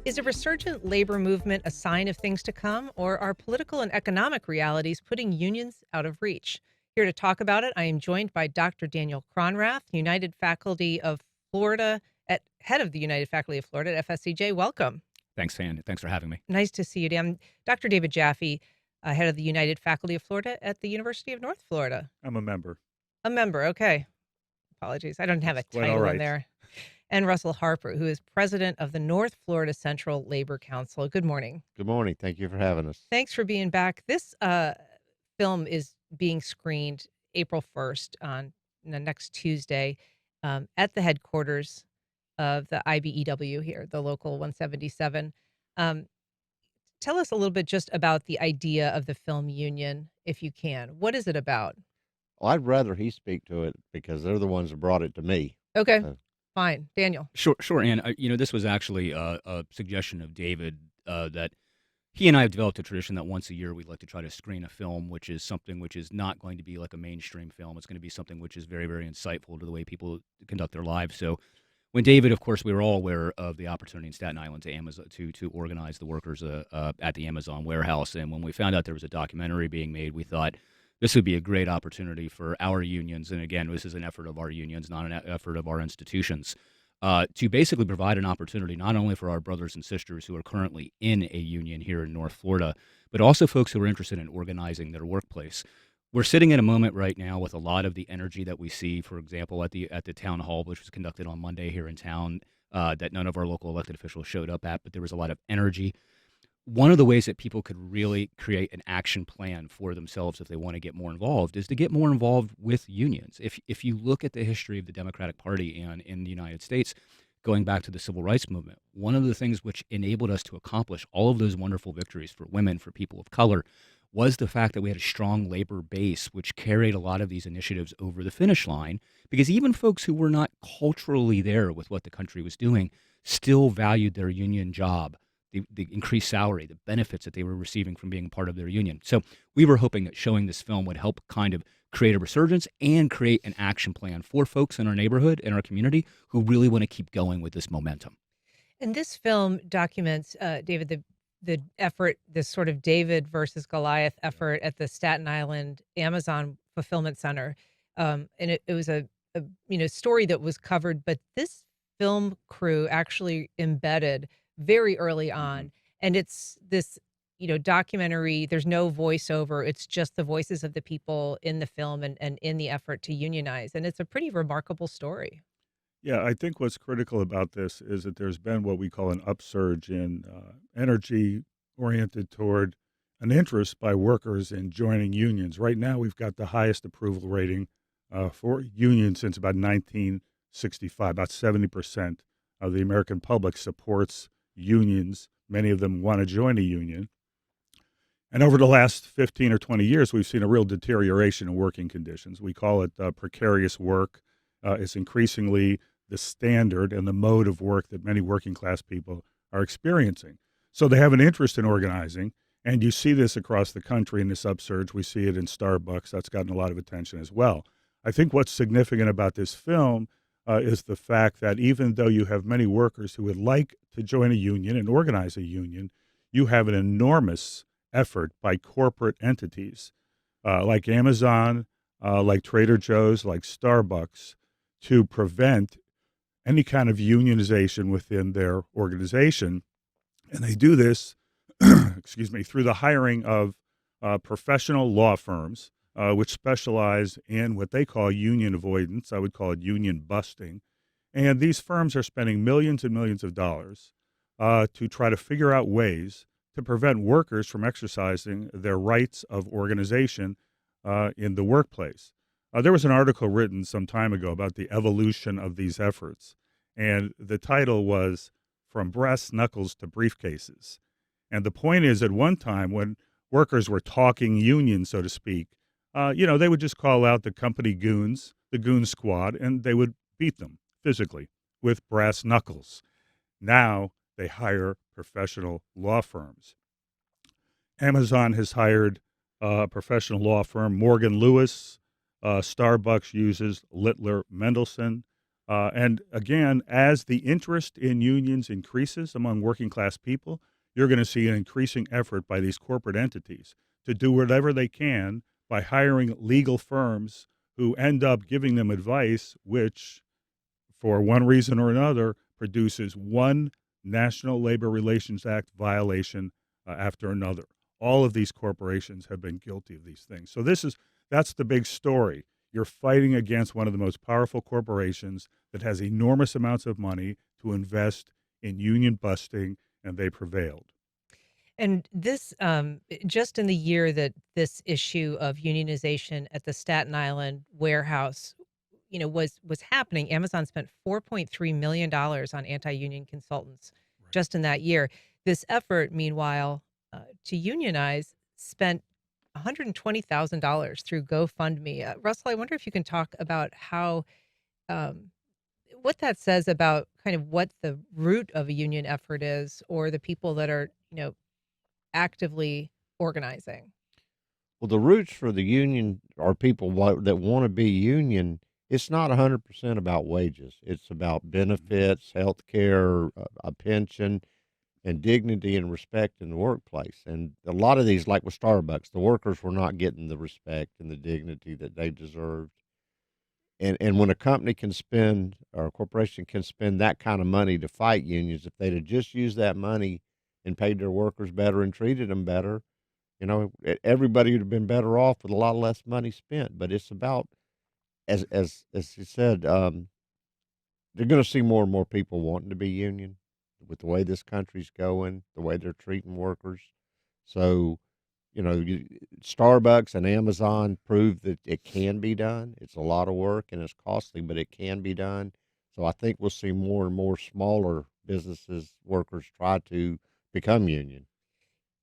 Is a resurgent labor movement a sign of things to come, or are political and economic realities putting unions out of reach? Here to talk about it, I am joined by Dr. Daniel Cronrath, United Faculty of Florida, at head of the United Faculty of Florida at FSCJ. Welcome. Thanks, Fan. Thanks for having me. Nice to see you, Dan. Dr. David Jaffee, head of the United Faculty of Florida at the University of North Florida. I'm a member. A member, okay. Apologies, I don't have a That's quite all title in right. there. And Russell Harper, who is president of the North Florida Central Labor Council. Good morning. Good morning. Thank you for having us. Thanks for being back. This film is being screened April 1st on the next Tuesday at the headquarters of the IBEW here, the local 177. Um, Tell us a little bit just about the idea of the film union, if you can. What is it about? Well, I'd rather he speak to it because they're the ones that brought it to me. Okay, Uh, fine. Daniel. Sure. And this was actually a suggestion of David that he and I have developed a tradition that once a year we'd like to try to screen a film, which is something which is not going to be like a mainstream film. It's going to be something which is very, very insightful to the way people conduct their lives. So when David, of course, we were all aware of the opportunity in Staten Island to Amazon to organize the workers at the Amazon warehouse, and when we found out there was a documentary being made, we thought this would be a great opportunity for our unions. And again, this is an effort of our unions, not an effort of our institutions, to basically provide an opportunity not only for our brothers and sisters who are currently in a union here in North Florida, but also folks who are interested in organizing their workplace. We're sitting at a moment right now with a lot of the energy that we see, for example, at the town hall, which was conducted on Monday here in town, that none of our local elected officials showed up at, but there was a lot of energy. One of the ways that people could really create an action plan for themselves if they want to get more involved is to get more involved with unions. If you look at the history of the Democratic Party and in the United States, going back to the civil rights movement, one of the things which enabled us to accomplish all of those wonderful victories for women, for people of color, was the fact that we had a strong labor base, which carried a lot of these initiatives over the finish line, because even folks who were not culturally there with what the country was doing still valued their union job, the increased salary, the benefits that they were receiving from being part of their union. So we were hoping that showing this film would help kind of create a resurgence and create an action plan for folks in our neighborhood, in our community, who really want to keep going with this momentum. And this film documents, David, the effort, this sort of David versus Goliath effort at the Staten Island Amazon Fulfillment Center. And it was a story that was covered, but this film crew actually embedded very early Mhm. on. And it's this, documentary. There's no voiceover. It's just the voices of the people in the film and in the effort to unionize. And it's a pretty remarkable story. Yeah, I think what's critical about this is that there's been what we call an upsurge in energy oriented toward an interest by workers in joining unions. Right now, we've got the highest approval rating for unions since about 1965. About 70% of the American public supports unions. Many of them want to join a union. And over the last 15 or 20 years, we've seen a real deterioration in working conditions. We call it precarious work. It's increasingly the standard and the mode of work that many working class people are experiencing. So they have an interest in organizing, and you see this across the country in this upsurge. We see it in Starbucks. That's gotten a lot of attention as well. I think what's significant about this film is the fact that even though you have many workers who would like to join a union and organize a union, you have an enormous effort by corporate entities like Amazon, like Trader Joe's, like Starbucks, to prevent any kind of unionization within their organization. And they do this, excuse me, through the hiring of professional law firms, which specialize in what they call union avoidance. I would call it union busting. And these firms are spending millions and millions of dollars to try to figure out ways to prevent workers from exercising their rights of organization in the workplace. There was an article written some time ago about the evolution of these efforts, and the title was From Brass Knuckles to Briefcases. And the point is, at one time when workers were talking union, so to speak, they would just call out the company goons, the goon squad, and they would beat them physically with brass knuckles. Now they hire professional law firms. Amazon has hired a professional law firm, Morgan Lewis. Starbucks uses Littler Mendelson. And again, as the interest in unions increases among working class people, you're going to see an increasing effort by these corporate entities to do whatever they can by hiring legal firms who end up giving them advice, which, for one reason or another, produces one National Labor Relations Act violation after another. All of these corporations have been guilty of these things. So that's the big story. You're fighting against one of the most powerful corporations that has enormous amounts of money to invest in union busting, and they prevailed. And this, just in the year that this issue of unionization at the Staten Island warehouse, was happening, Amazon spent $4.3 million on anti-union consultants Right. just in that year. This effort, meanwhile, to unionize spent $120,000 through GoFundMe. Russell, I wonder if you can talk about how, um, what that says about kind of what the root of a union effort is, or the people that are, actively organizing. Well, the roots for the union are people that want to be union. It's not 100% about wages. It's about benefits, health care, a pension, and dignity and respect in the workplace. And a lot of these, like with Starbucks, the workers were not getting the respect and the dignity that they deserved. And when a company can spend, or a corporation can spend that kind of money to fight unions, if they'd have just used that money and paid their workers better and treated them better, everybody would have been better off with a lot less money spent. But it's about, as you said, they're going to see more and more people wanting to be union with the way this country's going, the way they're treating workers. So, Starbucks and Amazon prove that it can be done. It's a lot of work and it's costly, but it can be done. So I think we'll see more and more smaller businesses, workers try to become union.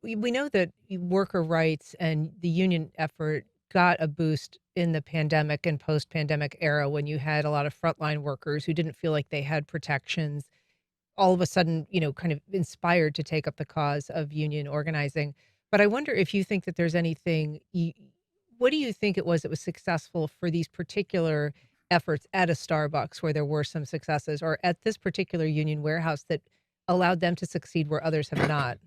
We know that worker rights and the union effort got a boost in the pandemic and post-pandemic era, when you had a lot of frontline workers who didn't feel like they had protections, all of a sudden, kind of inspired to take up the cause of union organizing. But I wonder if you think that there's anything, what do you think it was that was successful for these particular efforts at a Starbucks, where there were some successes, or at this particular union warehouse, that allowed them to succeed where others have not?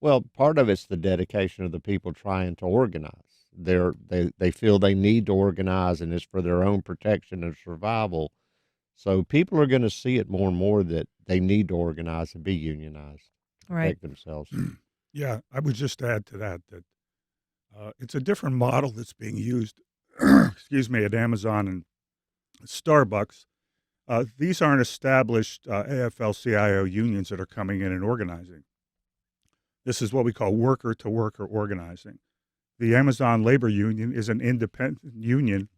Well, part of it's the dedication of the people trying to organize. They feel they need to organize, and it's for their own protection and survival. So people are going to see it more and more that they need to organize and be unionized to Right. protect themselves. Yeah, I would just add to that it's a different model that's being used, excuse me, at Amazon and Starbucks. These aren't established AFL-CIO unions that are coming in and organizing. This is what we call worker-to-worker organizing. The Amazon Labor Union is an independent union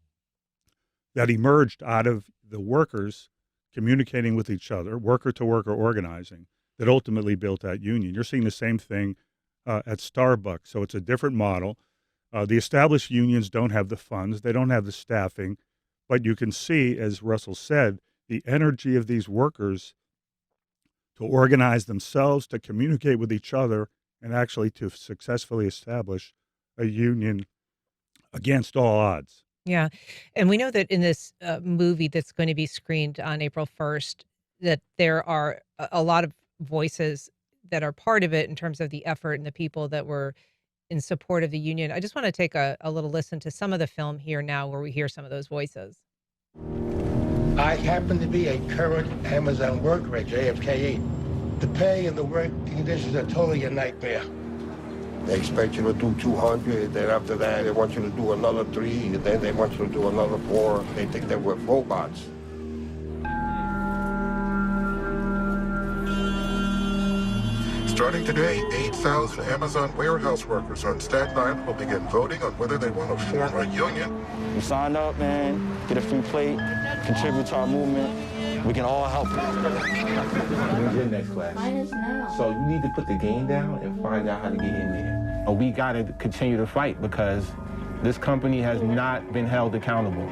that emerged out of the workers communicating with each other, worker-to-worker organizing, that ultimately built that union. You're seeing the same thing at Starbucks. So it's a different model. The established unions don't have the funds. They don't have the staffing. But you can see, as Russell said, the energy of these workers to organize themselves, to communicate with each other, and actually to successfully establish a union against all odds. Yeah. And we know that in this movie that's going to be screened on April 1st, that there are a lot of voices that are part of it in terms of the effort and the people that were in support of the union. I just want to take a little listen to some of the film here now, where we hear some of those voices. I happen to be a current Amazon worker at JFK. The pay and the work conditions are totally a nightmare. They expect you to do 200, then after that they want you to do another 3, and then they want you to do another 4. They think that we're robots. Starting today, 8,000 Amazon warehouse workers on Staten Island will begin voting on whether they want to form a union. You sign up, man, get a free plate, contribute to our movement. We can all help. When's your next class? Mine is now. So you need to put the game down and find out how to get in there. We got to continue to fight because this company has not been held accountable.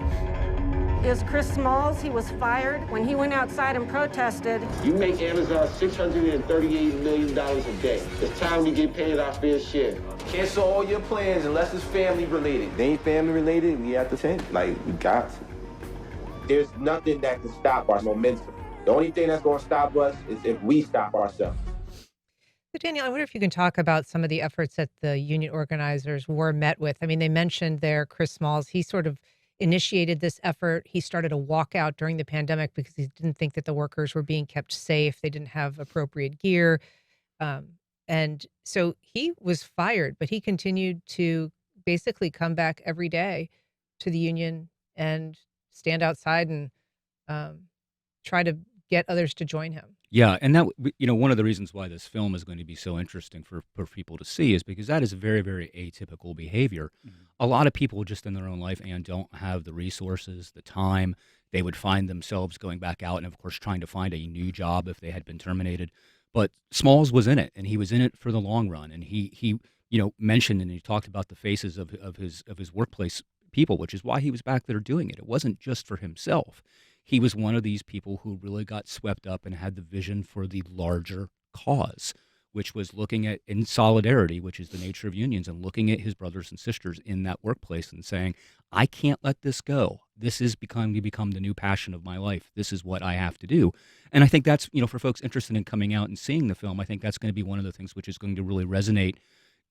Is Chris Smalls. He was fired when he went outside and protested. You make Amazon $638 million a day. It's time we get paid our fair share. Cancel all your plans unless it's family related. They ain't family related, we have to change. Like, we got to. There's nothing that can stop our momentum. The only thing that's going to stop us is if we stop ourselves. So, Daniel, I wonder if you can talk about some of the efforts that the union organizers were met with. I mean, they mentioned there Chris Smalls. He sort of initiated this effort. He started a walkout during the pandemic because he didn't think that the workers were being kept safe. They didn't have appropriate gear. Um, and so he was fired, but he continued to basically come back every day to the union and stand outside and um, try to get others to join him. Yeah, and one of the reasons why this film is going to be so interesting for people to see is because that is very, very atypical behavior. A lot of people just in their own life and don't have the resources, the time. They would find themselves going back out and, of course, trying to find a new job if they had been terminated. But Smalls was in it, and he was in it for the long run. And he mentioned and he talked about the faces of his workplace people, which is why he was back there doing it. It wasn't just for himself. He was one of these people who really got swept up and had the vision for the larger cause, which was looking at in solidarity, which is the nature of unions, and looking at his brothers and sisters in that workplace and saying, I can't let this go. This is become the new passion of my life. This is what I have to do. And I think that's, for folks interested in coming out and seeing the film, I think that's going to be one of the things which is going to really resonate.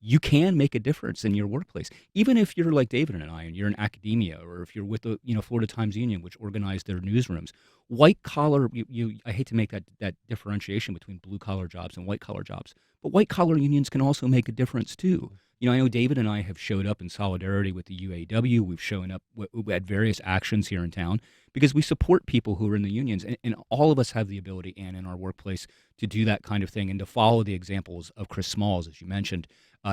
You can make a difference in your workplace, even if you're like David and I, and you're in academia, or if you're with the Florida Times Union, which organized their newsrooms. White collar, I hate to make that differentiation between blue collar jobs and white collar jobs, but white collar unions can also make a difference too. I know David and I have showed up in solidarity with the UAW. We've shown up at various actions here in town because we support people who are in the unions, and all of us have the ability, and in our workplace, to do that kind of thing and to follow the examples of Chris Smalls, as you mentioned.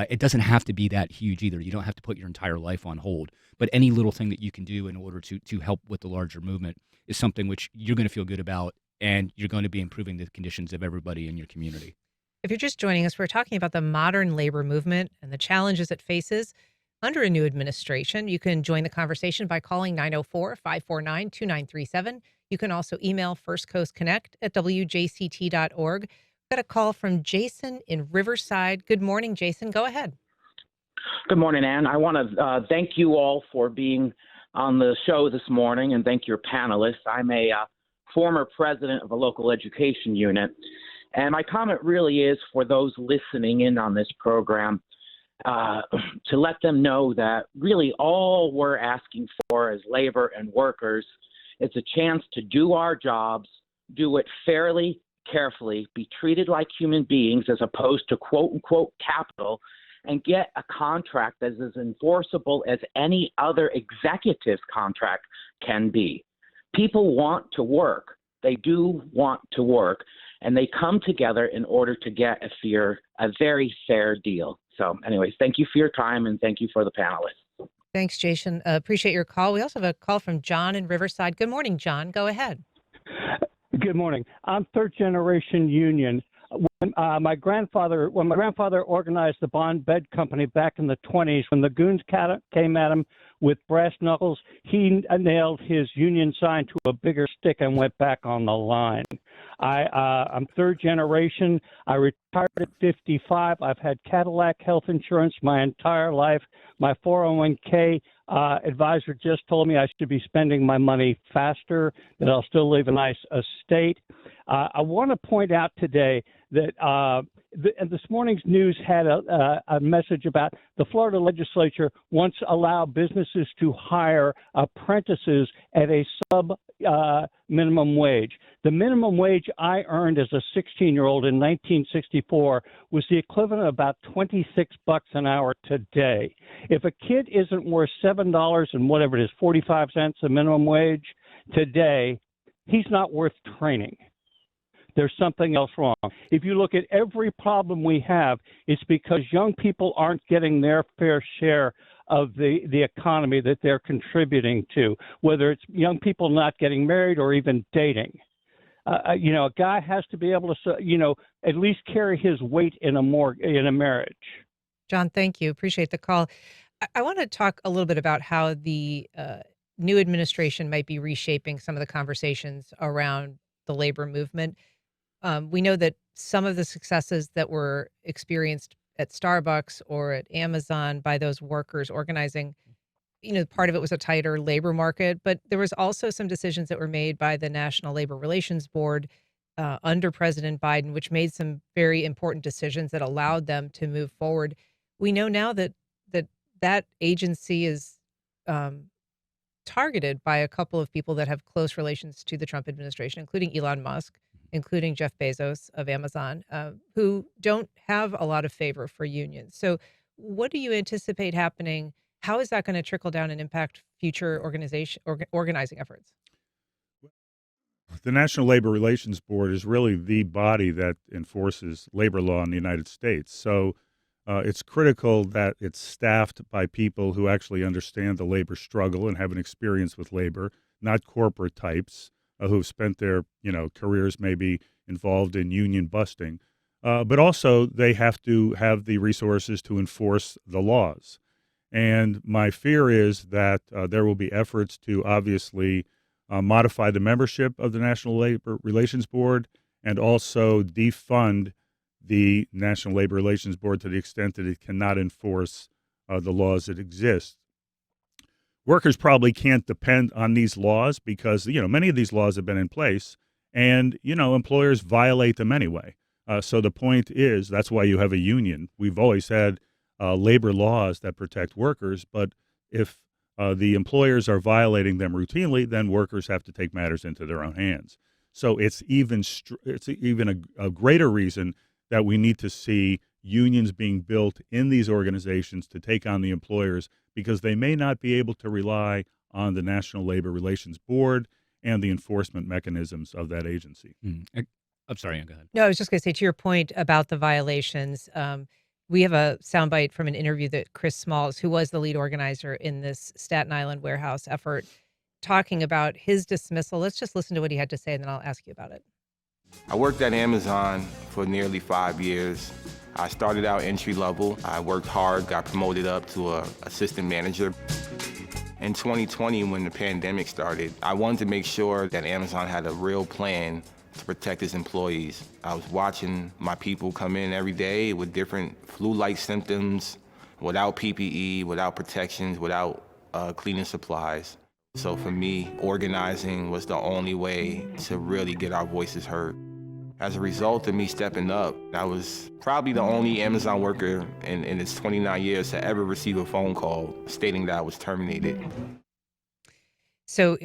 It doesn't have to be that huge either. You don't have to put your entire life on hold. But any little thing that you can do in order to help with the larger movement is something which you're going to feel good about, and you're going to be improving the conditions of everybody in your community. If you're just joining us, we're talking about the modern labor movement and the challenges it faces under a new administration. You can join the conversation by calling 904-549-2937. You can also email firstcoastconnect@wjct.org. Got a call from Jason in Riverside. Good morning, Jason. Go ahead. Good morning, Ann. I want to thank you all for being on the show this morning, and thank your panelists. I'm a former president of a local education unit, and my comment really is for those listening in on this program to let them know that really all we're asking for as labor and workers is a chance to do our jobs, do it fairly, carefully, be treated like human beings as opposed to quote unquote capital, and get a contract that is as enforceable as any other executive's contract can be. People want to work. They do want to work, and they come together in order to get a very fair deal. So anyways, thank you for your time, and thank you for the panelists. Thanks, Jason. Appreciate your call. We also have a call from John in Riverside. Good morning, John. Go ahead. Good morning. I'm third generation union. When my grandfather organized the Bond Bed Company back in the 20s, when the goons came at him with brass knuckles, he nailed his union sign to a bigger stick and went back on the line. I'm third generation. I retired at 55. I've had Cadillac health insurance my entire life. My 401k advisor just told me I should be spending my money faster, that I'll still leave a nice estate. I want to point out today that this morning's news had a message about the Florida legislature wants to allow businesses to hire apprentices at a sub minimum wage. The minimum wage I earned as a 16-year-old in 1964 was the equivalent of about $26 an hour today. If a kid isn't worth $7 and whatever it is, 45 cents a minimum wage today, he's not worth training. There's something else wrong. If you look at every problem we have, it's because young people aren't getting their fair share of the economy that they're contributing to, whether it's young people not getting married or even dating. A guy has to be able to, at least carry his weight in a marriage. John, thank you. Appreciate the call. I want to talk a little bit about how the new administration might be reshaping some of the conversations around the labor movement. We know that some of the successes that were experienced at Starbucks or at Amazon by those workers organizing part of it was a tighter labor market, but there was also some decisions that were made by the National Labor Relations Board under President Biden, which made some very important decisions that allowed them to move forward. We know now that agency is um, targeted by a couple of people that have close relations to the Trump administration, including Elon Musk, including Jeff Bezos of Amazon, who don't have a lot of favor for unions. So, what do you anticipate happening? How is that going to trickle down and impact future organizing efforts? The National Labor Relations Board is really the body that enforces labor law in the United States. So it's critical that it's staffed by people who actually understand the labor struggle and have an experience with labor, not corporate types who've spent their careers maybe involved in union busting. But also they have to have the resources to enforce the laws. And my fear is that there will be efforts to obviously modify the membership of the National Labor Relations Board and also defund the National Labor Relations Board to the extent that it cannot enforce the laws that exist. Workers probably can't depend on these laws because, many of these laws have been in place and, employers violate them anyway. So the point is that's why you have a union. We've always had labor laws that protect workers, but if the employers are violating them routinely, then workers have to take matters into their own hands. So it's even a greater reason that we need to see unions being built in these organizations to take on the employers because they may not be able to rely on the National Labor Relations Board and the enforcement mechanisms of that agency. I'm sorry, Ann, go ahead. No, I was just going to say to your point about the violations. We have a soundbite from an interview that Chris Smalls, who was the lead organizer in this Staten Island warehouse effort, talking about his dismissal. Let's just listen to what he had to say, and then I'll ask you about it. I worked at Amazon for nearly 5 years. I started out entry level. I worked hard, got promoted up to an assistant manager. In 2020, when the pandemic started, I wanted to make sure that Amazon had a real plan to protect its employees. I was watching my people come in every day with different flu-like symptoms, without PPE, without protections, without cleaning supplies. So for me, organizing was the only way to really get our voices heard. As a result of me stepping up, I was probably the only Amazon worker in its 29 years to ever receive a phone call stating that I was terminated. So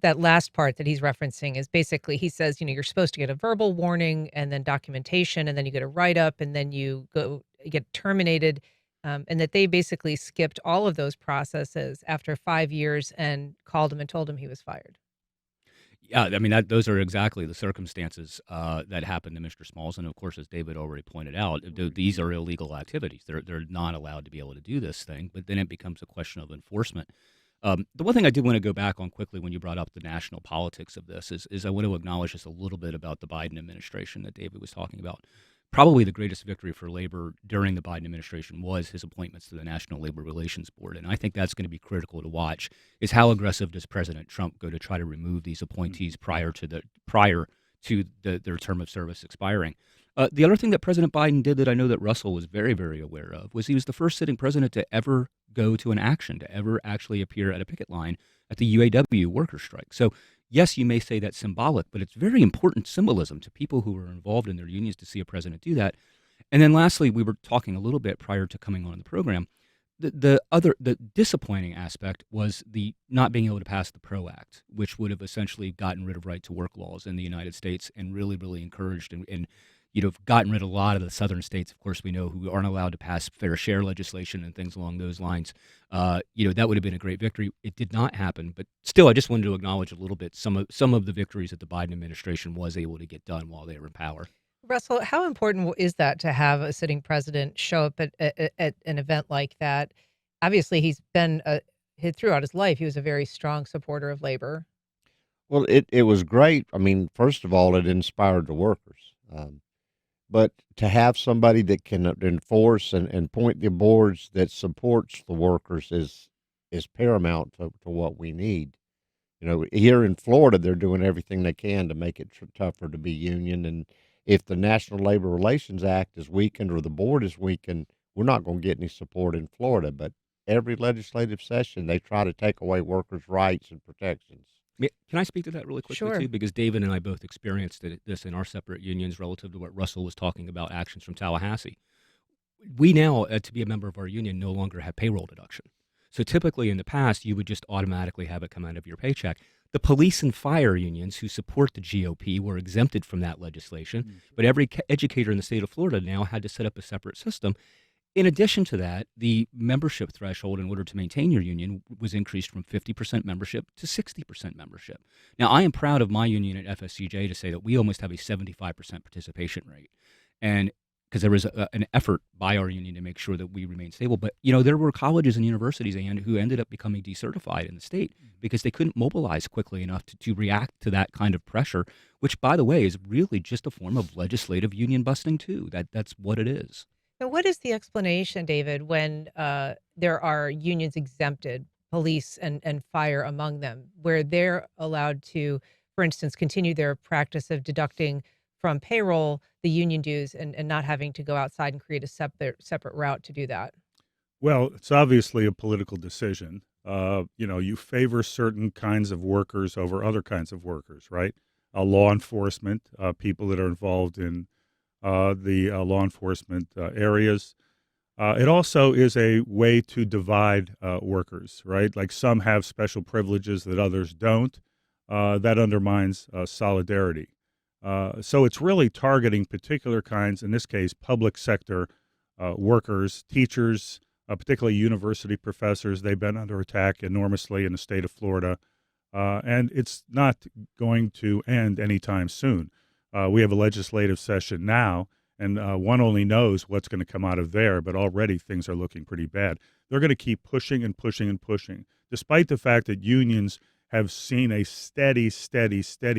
that last part that he's referencing is basically, he says, you're supposed to get a verbal warning and then documentation, and then you get a write-up, and then you get terminated, and that they basically skipped all of those processes after 5 years and called him and told him he was fired. Yeah, I mean, those are exactly the circumstances that happened to Mr. Smalls. And of course, as David already pointed out, these are illegal activities. They're not allowed to be able to do this thing, but then it becomes a question of enforcement. The one thing I did want to go back on quickly when you brought up the national politics of this is I want to acknowledge just a little bit about the Biden administration that David was talking about. Probably the greatest victory for labor during the Biden administration was his appointments to the National Labor Relations Board. And I think that's going to be critical to watch is how aggressive does President Trump go to try to remove these appointees prior to their term of service expiring. The other thing that President Biden did that I know that Russell was very, very aware of was he was the first sitting president to ever go to an action, to ever actually appear at a picket line at the UAW worker strike. So yes, you may say that's symbolic, but it's very important symbolism to people who are involved in their unions to see a president do that. And then lastly, we were talking a little bit prior to coming on the program. The disappointing aspect was the not being able to pass the PRO Act, which would have essentially gotten rid of right to work laws in the United States and really, really encouraged and gotten rid of a lot of the southern states, of course, we know, who aren't allowed to pass fair share legislation and things along those lines. That would have been a great victory. It did not happen, but still, I just wanted to acknowledge a little bit some of the victories that the Biden administration was able to get done while they were in power. Russell, how important is that to have a sitting president show up at an event like that? Obviously, he's been throughout his life, he was a very strong supporter of labor. Well, it was great. I mean, first of all, it inspired the workers. But to have somebody that can enforce and point the boards that supports the workers is paramount to what we need. Here in Florida, they're doing everything they can to make it tougher to be union. And if the National Labor Relations Act is weakened or the board is weakened, we're not going to get any support in Florida. But every legislative session, they try to take away workers' rights and protections. Can I speak to that really quickly, Sure. too? Because David and I both experienced this in our separate unions relative to what Russell was talking about, actions from Tallahassee. We now, to be a member of our union, no longer have payroll deduction. So typically in the past, you would just automatically have it come out of your paycheck. The police and fire unions who support the GOP were exempted from that legislation, but every educator in the state of Florida now had to set up a separate system. In addition to that, the membership threshold in order to maintain your union was increased from 50% membership to 60% membership. Now, I am proud of my union at FSCJ to say that we almost have a 75% participation rate. And because there was an effort by our union to make sure that we remain stable. But, there were colleges and universities who ended up becoming decertified in the state because they couldn't mobilize quickly enough to react to that kind of pressure, which, by the way, is really just a form of legislative union busting, too. That's what it is. So what is the explanation, David, when there are unions exempted, police and fire among them, where they're allowed to, for instance, continue their practice of deducting from payroll the union dues and not having to go outside and create a separate route to do that? Well, it's obviously a political decision. You favor certain kinds of workers over other kinds of workers, right? Law enforcement, people that are involved in the law enforcement areas. It also is a way to divide workers, right? Like some have special privileges that others don't. That undermines solidarity. So it's really targeting particular kinds, in this case, public sector workers, teachers, particularly university professors. They've been under attack enormously in the state of Florida, and it's not going to end anytime soon. We have a legislative session now, and one only knows what's going to come out of there, but already things are looking pretty bad. They're going to keep pushing and pushing and pushing, despite the fact that unions have seen a steady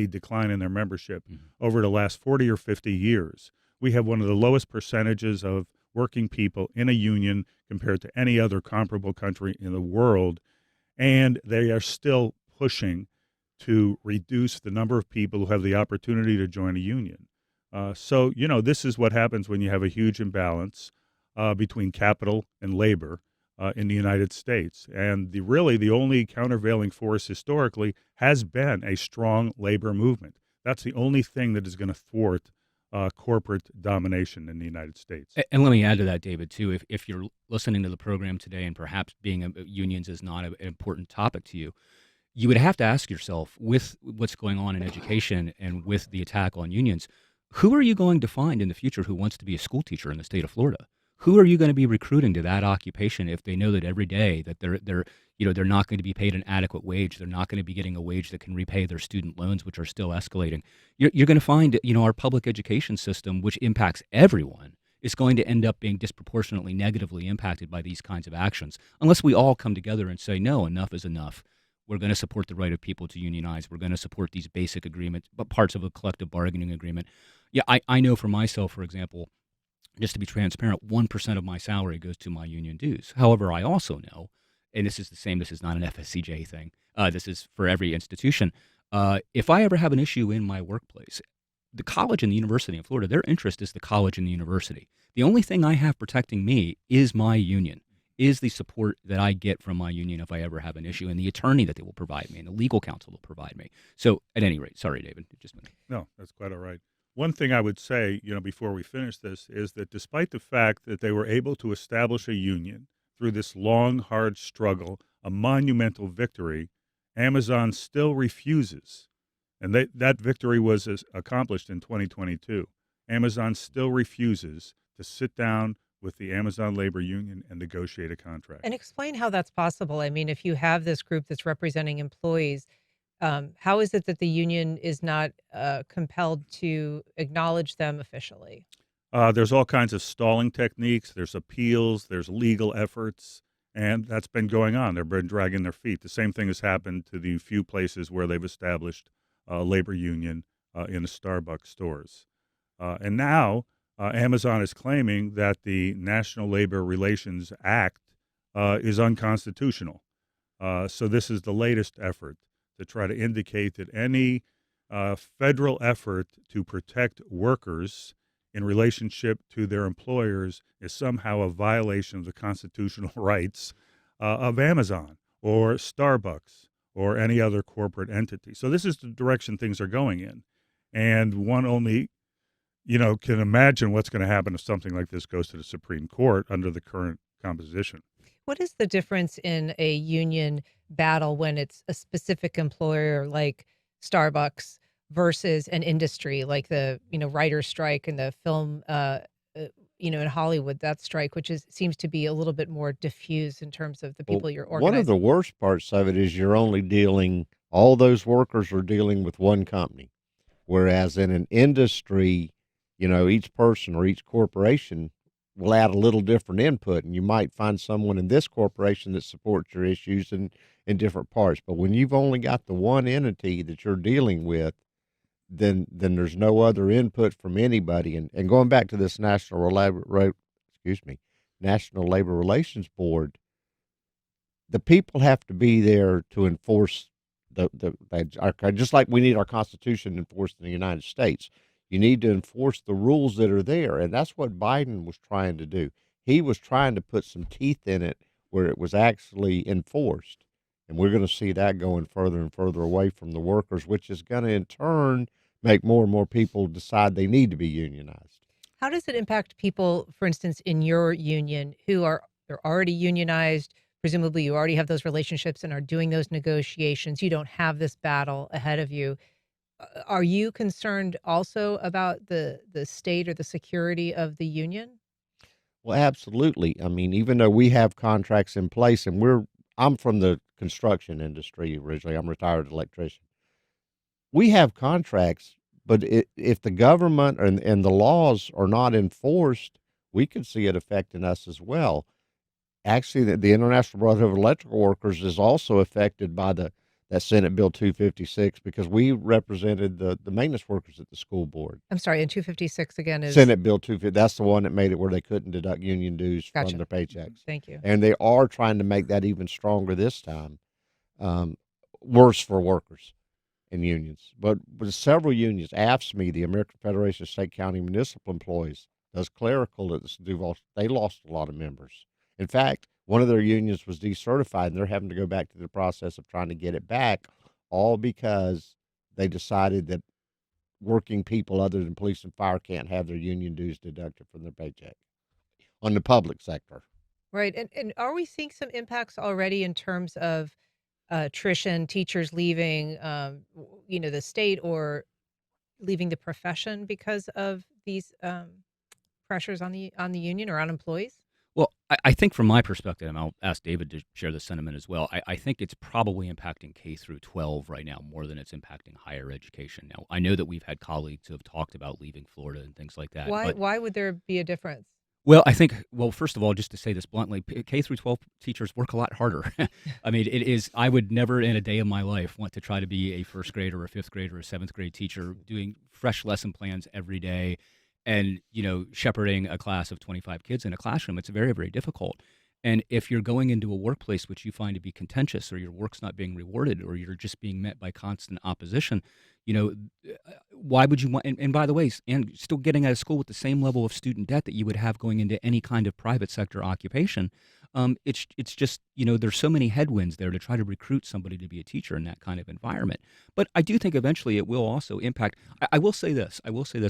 decline in their membership over the last 40 or 50 years. We have one of the lowest percentages of working people in a union compared to any other comparable country in the world, and they are still pushing to reduce the number of people who have the opportunity to join a union. So, this is what happens when you have a huge imbalance between capital and labor in the United States. And the only countervailing force historically has been a strong labor movement. That's the only thing that is going to thwart corporate domination in the United States. And let me add to that, David, too. If you're listening to the program today and perhaps being unions is not an important topic to you, you would have to ask yourself, with what's going on in education and with the attack on unions, who are you going to find in the future who wants to be a school teacher in the state of Florida? Who are you going to be recruiting to that occupation if they know that every day that they're not going to be paid an adequate wage, they're not going to be getting a wage that can repay their student loans, which are still escalating? You're going to find, our public education system, which impacts everyone, is going to end up being disproportionately negatively impacted by these kinds of actions, unless we all come together and say, no, enough is enough. We're going to support the right of people to unionize. We're going to support these basic agreements, but parts of a collective bargaining agreement. Yeah, I know for myself, for example, just to be transparent, 1% of my salary goes to my union dues. However, I also know, and this is the same, this is not an FSCJ thing, this is for every institution, if I ever have an issue in my workplace, the college and the university in Florida, their interest is the college and the university. The only thing I have protecting me is my union, is the support that I get from my union if I ever have an issue, and the attorney that they will provide me, and the legal counsel will provide me. So at any rate, sorry, David. No, that's quite all right. One thing I would say, before we finish this, is that despite the fact that they were able to establish a union through this long, hard struggle, a monumental victory, Amazon still refuses. And that victory was accomplished in 2022. Amazon still refuses to sit down with the Amazon labor union and negotiate a contract. And explain how that's possible. I mean, if you have this group that's representing employees, how is it that the union is not compelled to acknowledge them officially? There's all kinds of stalling techniques. There's appeals. There's legal efforts. And that's been going on. They've been dragging their feet. The same thing has happened to the few places where they've established a labor union in the Starbucks stores. And now Amazon is claiming that the National Labor Relations Act is unconstitutional. So this is the latest effort to try to indicate that any federal effort to protect workers in relationship to their employers is somehow a violation of the constitutional rights of Amazon or Starbucks or any other corporate entity. So this is the direction things are going in. And one only, can imagine what's going to happen if something like this goes to the Supreme Court under the current composition. What is the difference in a union battle when it's a specific employer like Starbucks versus an industry like the, writer's strike and the film, in Hollywood, that strike, which seems to be a little bit more diffuse in terms of the Well, people you're one of the organizing? worst parts of it is you're only dealing, all those workers are dealing with one company. Whereas in an industry, each person or each corporation will add a little different input, and you might find someone in this corporation that supports your issues in different parts. But when you've only got the one entity that you're dealing with, then there's no other input from anybody. And going back to this National Labor Relations Board, the people have to be there to enforce just like we need our Constitution enforced in the United States. You need to enforce the rules that are there, and that's what Biden was trying to do. He was trying to put some teeth in it where it was actually enforced, and we're going to see that going further and further away from the workers, which is going to in turn make more and more people decide they need to be unionized. How does it impact people, for instance, in your union they're already unionized? Presumably you already have those relationships and are doing those negotiations. You don't have this battle ahead of you. Are you concerned also about the state or the security of the union? Well, absolutely. I mean, even though we have contracts in place, and I'm from the construction industry originally. I'm a retired electrician. We have contracts, but if the government and the laws are not enforced, we could see it affecting us as well. Actually, the International Brotherhood of Electrical Workers is also affected by that Senate Bill 256 because we represented the maintenance workers at the school board. I'm sorry, and 256 again is Senate Bill 250, that's the one that made it where they couldn't deduct union dues Gotcha. from their paychecks. Thank you. And they are trying to make that even stronger this time. Worse for workers and unions. But with several unions, AFSCME, the American Federation of State, County, Municipal Employees, does clerical at Duval, they lost a lot of members. In fact, one of their unions was decertified, and they're having to go back to the process of trying to get it back, all because they decided that working people other than police and fire can't have their union dues deducted from their paycheck on the public sector. Right. And are we seeing some impacts already in terms of attrition, teachers leaving, the state or leaving the profession because of these pressures on the union or on employees? Well, I think from my perspective, and I'll ask David to share this sentiment as well, I think it's probably impacting K through 12 right now more than it's impacting higher education. Now, I know that we've had colleagues who have talked about leaving Florida and things like that. Why would there be a difference? Well, I think, first of all, just to say this bluntly, K through 12 teachers work a lot harder. I mean, I would never in a day of my life want to try to be a first grade or a fifth grade or a seventh grade teacher doing fresh lesson plans every day and, shepherding a class of 25 kids in a classroom. It's very, very difficult. And if you're going into a workplace which you find to be contentious or your work's not being rewarded or you're just being met by constant opposition, why would you want, and by the way, and still getting out of school with the same level of student debt that you would have going into any kind of private sector occupation, it's just, there's so many headwinds there to try to recruit somebody to be a teacher in that kind of environment. But I do think eventually it will also impact, I will say this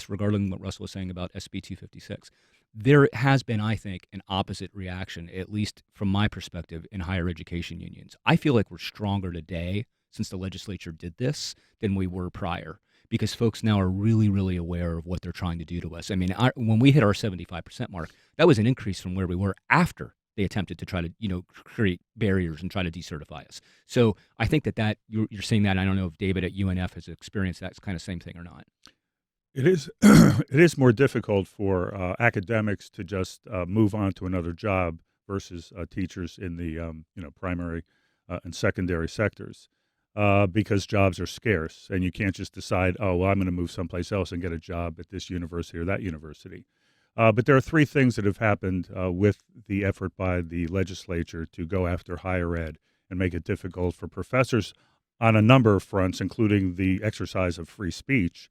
regarding what Russell was saying about SB 256. There has been, I think, an opposite reaction, at least from my perspective, in higher education unions. I feel like we're stronger today since the legislature did this than we were prior because folks now are really, really aware of what they're trying to do to us. I mean, when we hit our 75% mark, that was an increase from where we were after they attempted to try to, create barriers and try to decertify us. So I think that you're seeing that. I don't know if David at UNF has experienced that kind of same thing or not. It is it is more difficult for academics to just move on to another job versus teachers in the primary and secondary sectors because jobs are scarce and you can't just decide, oh, well, I'm going to move someplace else and get a job at this university or that university. But there are three things that have happened with the effort by the legislature to go after higher ed and make it difficult for professors on a number of fronts, including the exercise of free speech.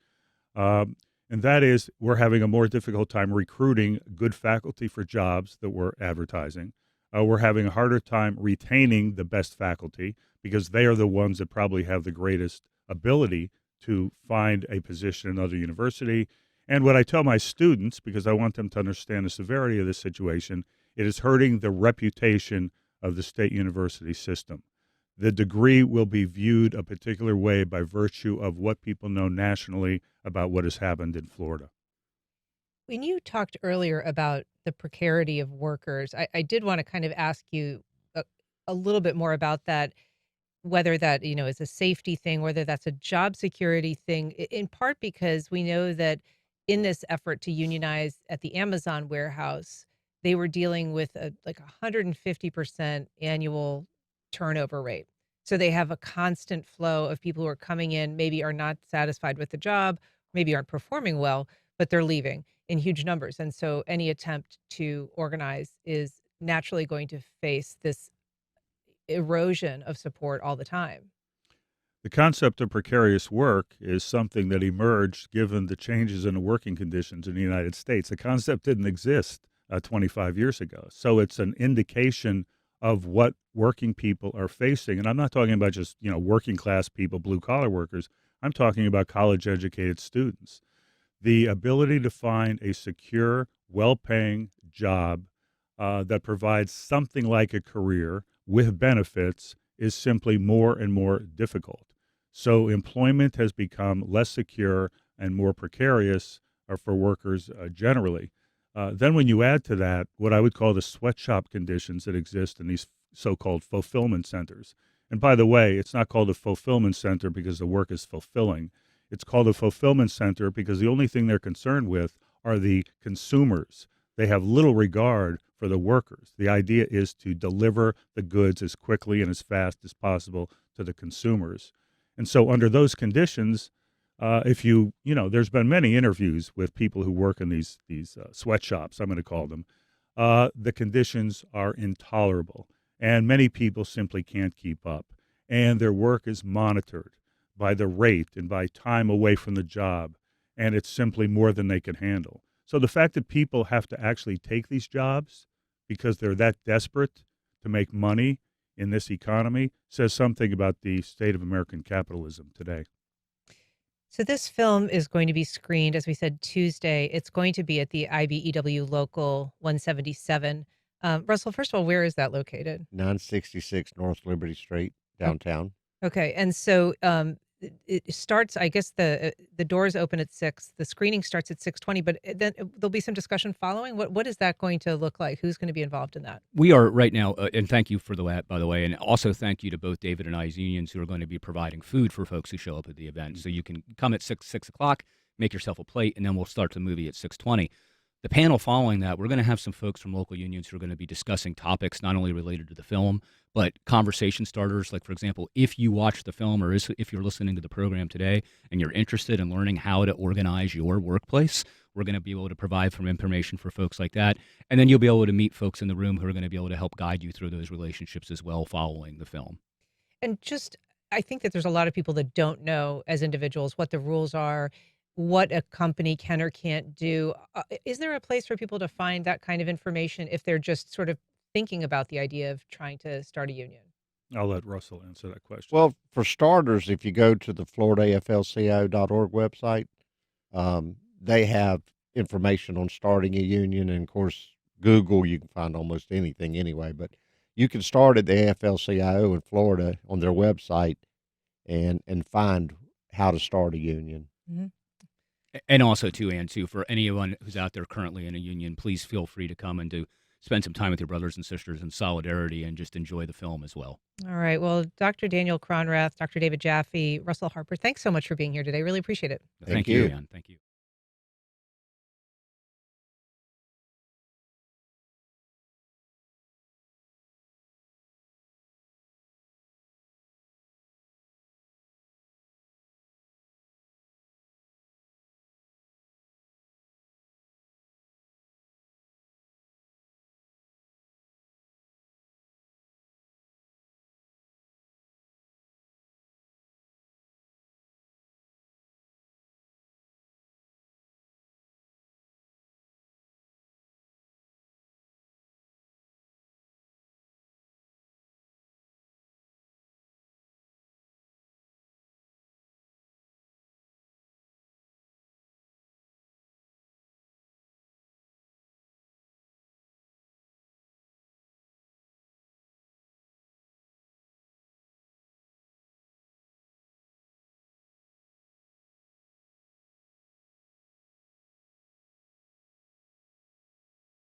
And that is, we're having a more difficult time recruiting good faculty for jobs that we're advertising. We're having a harder time retaining the best faculty because they are the ones that probably have the greatest ability to find a position in another university. And what I tell my students, because I want them to understand the severity of this situation, it is hurting the reputation of the state university system. The degree will be viewed a particular way by virtue of what people know nationally about what has happened in Florida. When you talked earlier about the precarity of workers, I did want to kind of ask you a little bit more about that, whether that, is a safety thing, whether that's a job security thing, in part because we know that in this effort to unionize at the Amazon warehouse, they were dealing with like 150% annual turnover rate. So they have a constant flow of people who are coming in, maybe are not satisfied with the job, maybe aren't performing well, but they're leaving in huge numbers. And so any attempt to organize is naturally going to face this erosion of support all the time. The concept of precarious work is something that emerged given the changes in the working conditions in the United States. The concept didn't exist 25 years ago. So it's an indication of what working people are facing. And I'm not talking about just, working class people, blue collar workers. I'm talking about college educated students. The ability to find a secure, well paying job that provides something like a career with benefits is simply more and more difficult. So employment has become less secure and more precarious for workers generally. Then when you add to that what I would call the sweatshop conditions that exist in these so-called fulfillment centers. And by the way, it's not called a fulfillment center because the work is fulfilling. It's called a fulfillment center because the only thing they're concerned with are the consumers. They have little regard for the workers. The idea is to deliver the goods as quickly and as fast as possible to the consumers. And so under those conditions, there's been many interviews with people who work in these sweatshops, I'm going to call them. The conditions are intolerable, and many people simply can't keep up. And their work is monitored by the rate and by time away from the job, and it's simply more than they can handle. So the fact that people have to actually take these jobs because they're that desperate to make money in this economy says something about the state of American capitalism today. So this film is going to be screened, as we said, Tuesday. It's going to be at the IBEW Local 177. Russell, first of all, where is that located? 966 North Liberty Street, downtown. Okay, and so it starts. I guess the doors open at 6. The screening starts at 6:20, but then there'll be some discussion following. What is that going to look like? Who's going to be involved in that? We are right now, and thank you for that, by the way, and also thank you to both David and I's unions who are going to be providing food for folks who show up at the event. So you can come at 6 o'clock, make yourself a plate, and then we'll start the movie at 6:20. The panel following that, we're going to have some folks from local unions who are going to be discussing topics not only related to the film, but conversation starters. Like, for example, if you watch the film or if you're listening to the program today and you're interested in learning how to organize your workplace, we're going to be able to provide some information for folks like that. And then you'll be able to meet folks in the room who are going to be able to help guide you through those relationships as well following the film. And I think that there's a lot of people that don't know as individuals what the rules are, what a company can or can't do. Is there a place for people to find that kind of information if they're just sort of thinking about the idea of trying to start a union? I'll let Russell answer that question. Well, for starters, if you go to the FloridaAFL-CIO.org website, they have information on starting a union. And of course, Google, you can find almost anything anyway, but you can start at the AFL-CIO in Florida on their website and find how to start a union. Mm-hmm. And also, too, Ann, for anyone who's out there currently in a union, please feel free to come and to spend some time with your brothers and sisters in solidarity and just enjoy the film as well. All right. Well, Dr. Daniel Cronrath, Dr. David Jaffee, Russell Harper, thanks so much for being here today. Really appreciate it. Thank you, Ann. Thank you.